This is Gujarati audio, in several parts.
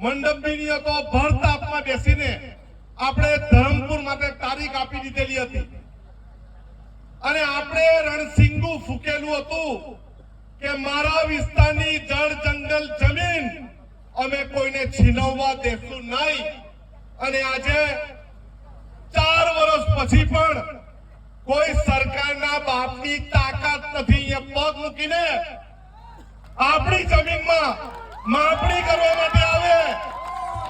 મંડપની તો ભર તાપમાં બેસીને આપણે ધરમપુર માટે તારીખ આપી દીધેલી હતી અને આપણે રણસિંગુ ફૂકેલું હતું કે મારા વિસ્તારની જળ જંગલ જમીન અમે કોઈને છીનવવા દેશું નહીં અને આજે 4 વર્ષ પછી પણ કોઈ સરકારના બાપની તાકાત નથી એ પગ મૂકીને આપણી જમીનમાં માપણી કરવા માટે આવે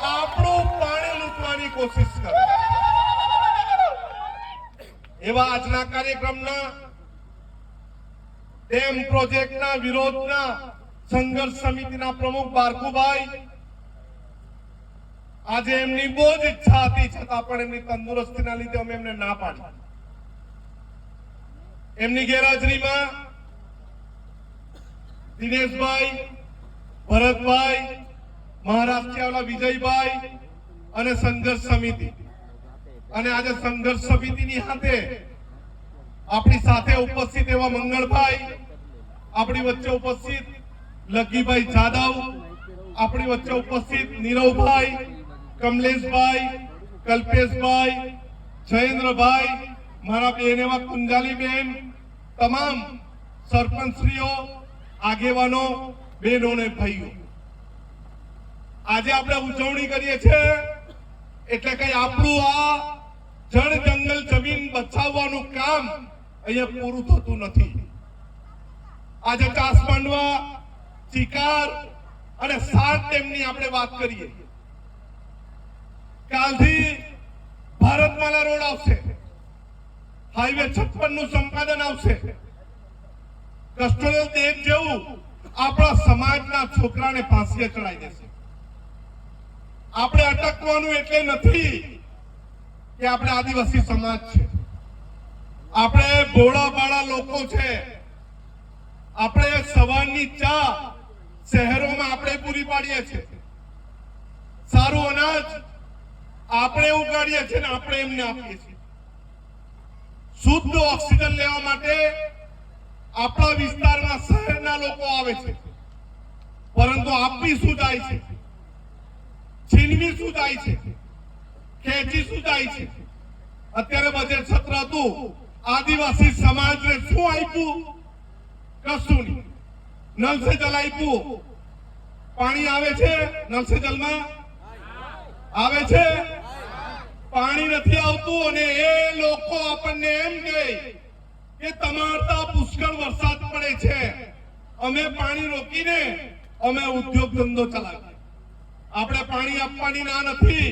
આપણું પાણી લૂંટવાની કોશિશ કરે એવા આજના કાર્યક્રમના ડેમ પ્રોજેક્ટના વિરોધના સંઘર્ષ સમિતિના પ્રમુખ બારકુભાઈ આજે એમની બહુ જ ઈચ્છા હતી છતાં પણ એમની તંદુરસ્તીના લીધે અમે એમને ના પાડી એમની ગેરહાજરીમાં દિનેશભાઈ ભરતભાઈ મહારાષ્ટ્રથી આવેલા વિજયભાઈ અને સંઘર્ષ સમિતિ અને આજે સંઘર્ષ સમિતિની સાથે આપણી સાથે ઉપસ્થિત એવા મંગળભાઈ આપણી વચ્ચે ઉપસ્થિત લગીભાઈ જાદવ આપણી વચ્ચે ઉપસ્થિત નીરવભાઈ કમલેશભાઈ કલ્પેશભાઈ જયેન્દ્રભાઈ મારા બેન એવા કુંજાલીબેન તમામ સરપંચશ્રીઓ આગેવાનો બહેનો અને ભાઈઓ આજે આપણે ઉજવણી કરીએ છીએ એટલે કે આપણું આ જળ જંગલ જમીન બચાવવાનું કામ અહીંયા પૂરું થતું નથી આજે કાસમાંડવા ચિકાર અને સાત ડેમની આપણે વાત કરીએ કાલથી ભારતમાલા રોડ આવશે હાઈવે 56 નું સંપાદન આવશે કસ્ટોડિયલ દેશ જેવું આપણા સમાજના છોકરાને ફાંસીએ ચડાવી દેશે આપણે અટકવાનું એટલે નથી કે આપણે આદિવાસી સમાજ છે આપણે ભોળા બાળા લોકો છે આપણે સવારની ચા શહેરોમાં આપણે પૂરી પાડીએ છીએ સારું અનાજ આપણે ઉગાડીએ છીએ ને આપણે એમને આપીએ છીએ શુદ્ધ ઓક્સિજન લેવા માટે આપણા વિસ્તારમાં શહેરના લોકો આવે છે પરંતુ આપી શું જાય છે છીનવી શું જાય છે ખેંચી શું જાય છે અત્યારે બજેટ સત્ર હતું આદિવાસી સમાજને શું આપ્યું કશું નહીં નલ સે જલ આપ્યું પાણી આવે છે નલ સે જલમાં આવે છે પાણી નથી આવતું અને એ લોકો આપણને એમ કહે કે તમારા પુષ્કળ વરસાદ પડે છે અમે પાણી રોકીને અમે ઉદ્યોગ ધંધો ચલાવીએ આપણે પાણી આપવાની ના નથી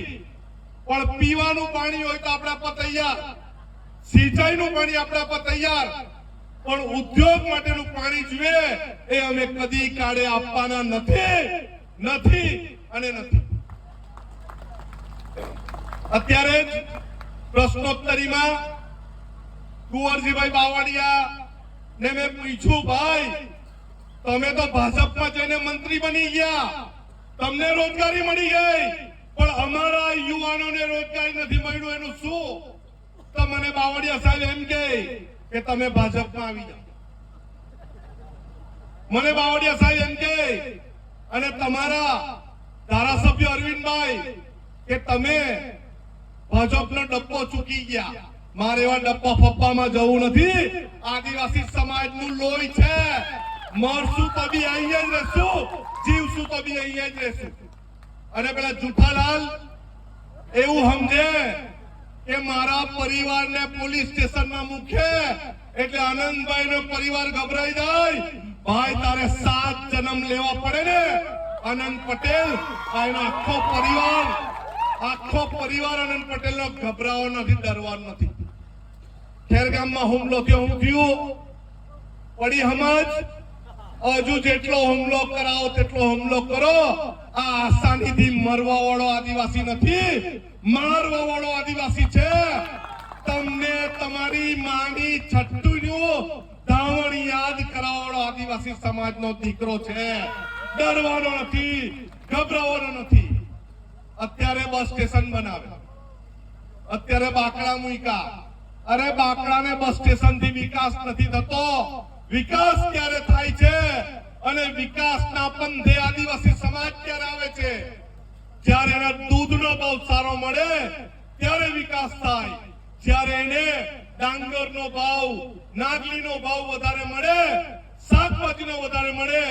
પણ પીવાનું પાણી હોય તો આપણા પર તૈયાર સિંચાઈનું પાણી આપણા પર તૈયાર પણ ઉદ્યોગ માટેનું પાણી જોઈએ એ અમે કદી કાળે આપવાના નથી અને નથી અત્યારે જ પ્રશ્નોત્તરીમાં કુંવરજીભાઈ બાવળિયા ને મેં પૂછ્યું ભાઈ તમે તો ભાજપમાં જઈને મંત્રી બની ગયા તમને રોજગારી મળી ગઈ પણ અમારા યુવાનોને રોજગારી નથી મળ્યું એનું શું તો મને બાવળિયા સાહેબ એમ કહે કે તમે ભાજપમાં આવી જાઓ મને બાવળિયા સાહેબ એમ કહે અને તમારા ધારાસભ્ય અરવિંદભાઈ કે તમે ભાજપનો ડબ્બો ચૂકી ગયા મારે એવા ડબ્બા ફપ્પામાં જવું નથી આદિવાસી સમાજનું લોહી છે મરશું તો બી અહીંયા જ રહેશું જીવશું તો બી અહીંયા જ રહેશું અને પેલા જુઠાલાલ એવું સમજે કે મારા પરિવારને પોલીસ સ્ટેશનમાં મૂકે એટલે આનંદભાઈ નો પરિવાર ગભરાઈ જાય ભાઈ તારે 7 જન્મ લેવા પડે ને આનંદ પટેલ એનો આખો પરિવાર આનંદ પટેલ નો ગભરાવો નથી ડરવાનો નથી ખેરગામમાં હુમલો થયો હું થયું પડી સમજ હજુ જેટલો હુમલો કરાવો તેટલો હુમલો કરો આ આસાનીથી મરવા વાળો આદિવાસી નથી મારવા વાળો આદિવાસી છે તમને તમારી માંડી છઠ્ઠુનું ધાવણ યાદ કરાવવાનો આદિવાસી સમાજનો દીકરો છે ડરવાનો નથી ગભરાવાનો નથી અત્યારે બસ સ્ટેશન બનાવે અત્યારે બાકડા મૂક્યા અરે બાકડાને બસ સ્ટેશન થી વિકાસ નથી થતો વિકાસ ક્યારે થાય છે અને વિકાસના પંથે આદિવાસી સમાજ ક્યારે આવે છે જ્યારે એના દૂધનો ભાવ સારો મળે ત્યારે વિકાસ થાય, જ્યારે એને ડાંગરનો ભાવ, નાગલીનો ભાવ વધારે મળે, શાકભાજીનો વધારે મળે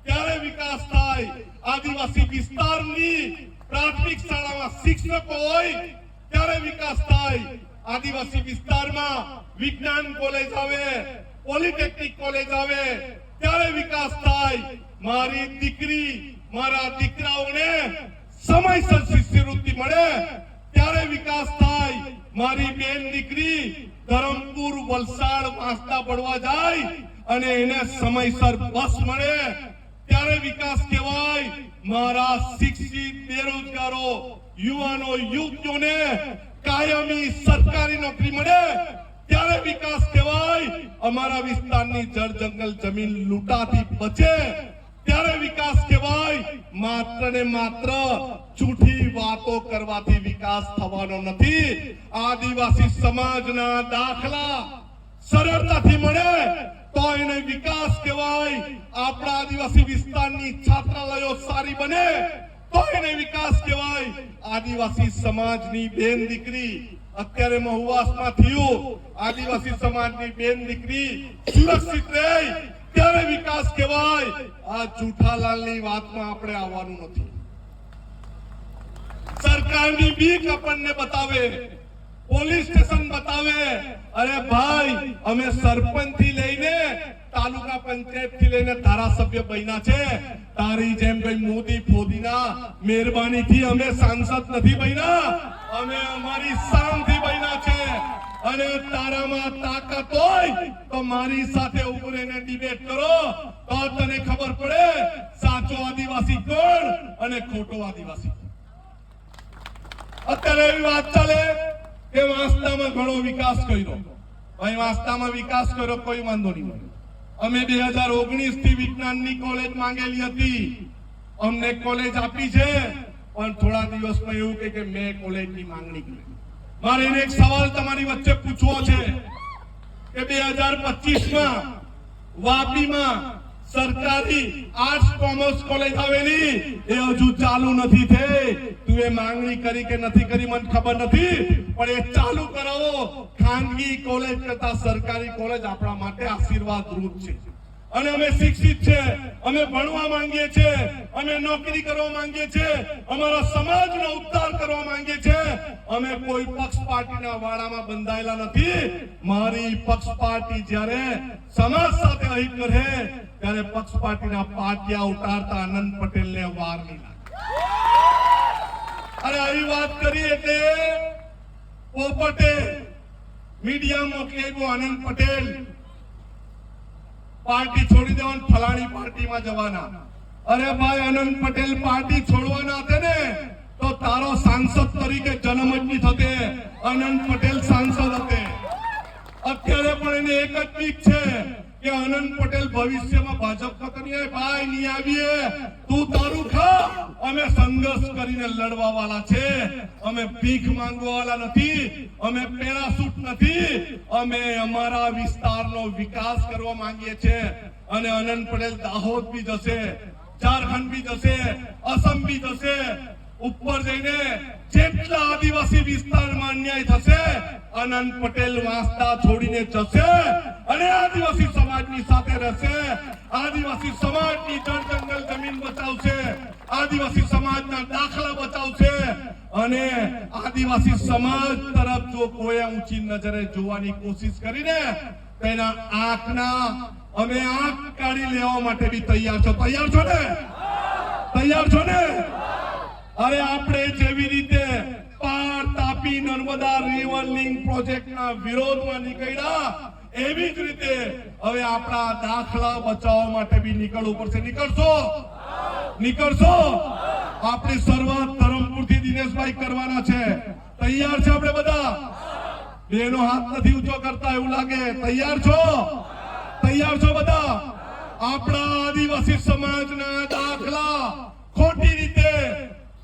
ત્યારે વિકાસ થાય. આદિવાસી વિસ્તારની પ્રાથમિક શાળામાં શિક્ષકો હોય ત્યારે વિકાસ થાય. આદિવાસી વિસ્તારમાં વિજ્ઞાન કોલેજ આવે, પોલિટેકનિક કોલેજ આવે ત્યારે વિકાસ થાય. મારી દીકરી, મારા દીકરાઓને સમયસર શિષ્યવૃત્તિ મળે ત્યારે વિકાસ થાય. મારી બેન દીકરી ધરમપુર, વલસાડ, વાંસદા ભણવા જાય અને એને સમયસર બસ મળે ત્યારે વિકાસ કહેવાય. મારા શિક્ષિત બેરોજગારો, યુવાનો, યુવતીઓને કાયમી સરકારી નોકરી મળે ત્યારે વિકાસ કહેવાય. અમારા વિસ્તારની જળ જંગલ જમીન લૂંટાતી બચે ત્યારે વિકાસ કહેવાય. માત્ર ને માત્ર જૂઠી વાતો કરવાથી વિકાસ થવાનો નથી. આદિવાસી સમાજના દાખલા સરળતાથી મળે તો એને વિકાસ કહેવાય. આપણા આદિવાસી વિસ્તારની છાત્રાલયો સારી બને તો એને વિકાસ કહેવાય. આદિવાસી સમાજની બેન દીકરી, અત્યારે મહુવાસમાં થયું, આદિવાસી સમાજની બેન દીકરી સુરક્ષિત રહે ત્યારે વિકાસ કહેવાય. આ જૂઠાલાલની વાતમાં આપણે આવવાનું નથી. સરકારની બીક આપણને બતાવે, પોલીસ સ્ટેશન બતાવે, અરે ભાઈ અમે સરપંચ થી લઈને તાલુકા પંચાયત થી લઈને ધારાસભ્ય બન્યા છે, તારી જેમ કઈ મોદી ફોદીના મહેરબાની થી અમે સાંસદ નથી બન્યા, અમે અમારી શાનથી બન્યા છે. અને તારામાં તાકાત હોય તો મારી સાથે ઉભો રહીને ડિબેટ કરો તો તને ખબર પડે સાચો આદિવાસી કોણ અને ખોટો આદિવાસી. અત્યારે એવી વાત ચાલે કે વાંસદામાં ઘણો વિકાસ કર્યો. ભાઈ વાંસદામાં વિકાસ કર્યો, કોઈ વાંધો નહીં. અમે 2019 થી વિજ્ઞાનની કોલેજ માંગેલી હતી, અમને કોલેજ આપી છે, પણ થોડા દિવસમાં એવું કે મેં કોલેજની માંગણી કરી. મારે એને એક સવાલ તમારી વચ્ચે પૂછવો છે કે 2025માં વાપીમાં સરકારી આર્ટ્સ કોમર્સ કોલેજ આવેલી એ હજુ ચાલુ નથી થઈ. તું એ માંગણી કરી કે નથી કરી મને ખબર નથી, પણ એ ચાલુ કરાવો. ખાનગી કોલેજ કરતા સરકારી કોલેજ આપણા માટે આશીર્વાદરૂપ છે. અને અમે શિક્ષિત છે, અમે ભણવા માંગીએ છીએ, અમે નોકરી કરવા માંગીએ છીએ, અમારા સમાજનો ઉદ્ધાર કરવા માંગીએ છીએ. અમે કોઈ પક્ષ પાર્ટીના વાડામાં બંધાયેલા નથી. મારી પક્ષ પાર્ટી જ્યારે સમાજ સાથે અહિત કરે ત્યારે પક્ષ પાર્ટીના પાટિયા ઉતારતા આનંદ પટેલને વાર નહીં લાગે. અરે આવી વાત કરી એટલે પોપટે મીડિયા મોકલી આવ્યો, આનંદ પટેલ પાર્ટી છોડી દેવાની, ફલાણી પાર્ટીમાં જવાના. અરે ભાઈ આનંદ પટેલ પાર્ટી છોડવાના હતા ને તો તારો સાંસદ તરીકે જન્મ જ નહીં થતે. આનંદ પટેલ સાંસદ હતે. અત્યારે પણ એને એક જ બીક છે કે આનંદ પટેલ ભવિષ્યમાં ભાજપમાં કરીએ. ભાઈ નહીં આવીએ, તું તારું ખા, અમે સંઘર્ષ કરીને લડવા વાળા છે. અમે ભીખ માંગવા વાળા નથી, અમે પેરાસૂટ નથી, અમે અમારા વિસ્તારનો વિકાસ કરવા માંગીએ છીએ. અને આનંદ પટેલ દાહોદ બી જશે, ઝારખંડ બી જશે, અસમ બી જશે. ઉપર જઈને જેટલા આદિવાસી વિસ્તારમાં અન્યાય થશે આનંદ પટેલ વાંસદા છોડીને જશે અને આદિવાસી સમાજની સાથે રહેશે. આદિવાસી સમાજની જળ જંગલ જમીન બચાવશે, આદિવાસી સમાજના દાખલા બચાવશે. અને આદિવાસી સમાજ તરફ જો કોઈ ઊંચી નજરે જોવાની કોશિશ કરીને તેના આંખના અમે આંખ કાઢી લેવા માટે બી તૈયાર છો. તૈયાર છો ને? તૈયાર છો ને? અરે આપણે જેવી રીતે પાર, તાપી, નર્મદા રિવર લિંક પ્રોજેક્ટના વિરોધમાં નીકળ્યા એવી જ રીતે હવે આપણા દાખલા બચાવવા માટે બી નીકળવું પડશે. નીકળશો? નીકળશો? આપણી શરૂઆત ધરમપુરથી દિનેશભાઈ કરવાના છે. તૈયાર છે આપણે બધા? બેનો હાથ નથી ઊંચો કરતા એવું લાગે. તૈયાર છો? તૈયાર છો બધા? આપણા આદિવાસી સમાજના દાખલા ખોટી રીતે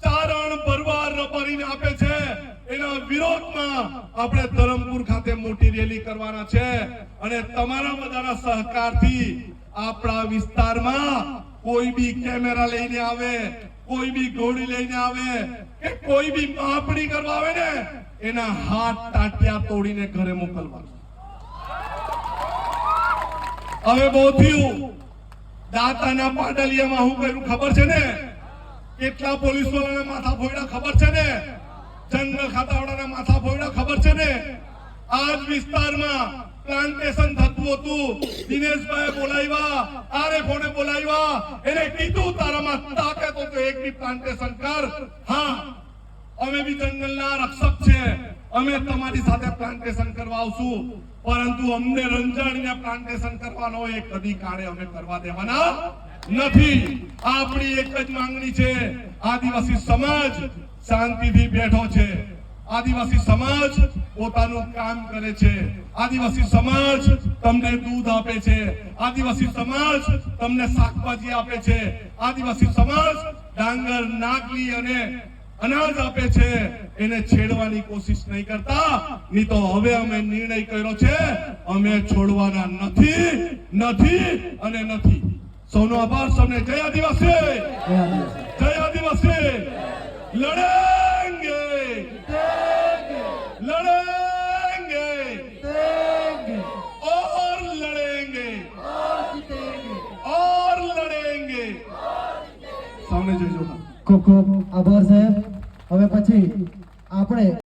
ચારણ ભરવાડ રબારીને આપે છે, એના વિરોધમાં આપણે ધરમપુર ખાતે મોટી રેલી કરવાના છે. અને તમારા બધાના સહકારથી આપણા વિસ્તારમાં કોઈ બી કેમેરા લઈને આવે, કોઈ બી ઘોડી લઈને આવે કે કોઈ બી માપણી કરવા આવે ને એના હાથ ટાટિયા તોડીને ઘરે મોકલવા. હવે બહુ થયું. દાતાના પાટલિયામાં હું કર્યું ખબર છે ને? કેટલા પોલીસ વાળાના માથા ફોડ્યા ખબર છે ને? જંગલ ખાતાવાળાના માથા ફોડ્યા ખબર છે ને? આજ વિસ્તારમાં પ્લાન્ટેશન થતું હતું. દિનેશભાઈ બોલાવ્યા, આરેફોને બોલાવ્યા, એને કીધું તારામાં તાકાત હોય તો એક બી પ્લાન્ટેશન કર. હા, અમે બી જંગલના રક્ષક છે, અમે તમારી સાથે પ્લાન્ટેશન કરવા આવશું, પરંતુ અમને રંજાડીને પ્લાન્ટેશન કરવાનો હોય એ કદી કાળે અમે કરવા દેવાના નથી. આપણી એક જ માંગણી છે, આદિવાસી સમાજ શાંતિથી બેઠો છે, આદિવાસી સમાજ પોતાનું કામ કરે છે, આદિવાસી સમાજ તમને દૂધ આપે છે, આદિવાસી સમાજ તમને શાકભાજી આપે છે, આદિવાસી સમાજ ડાંગર, નાગલી અને અનાજ આપે છે. એને છેડવાની કોશિશ નહીં કરતા. નહીં તો હવે અમે નિર્ણય કર્યો છે, અમે છોડવાના નથી અને નથી. સૌનો આભાર. સૌને જય આદિવાસી, જય આદિવાસી. લડેંગે, લડેंगे और लड़ेंगे और लड़ेंगे. સૌને જય જોહાર. ખૂબ ખૂબ આભાર સાહેબ. હવે પછી આપણે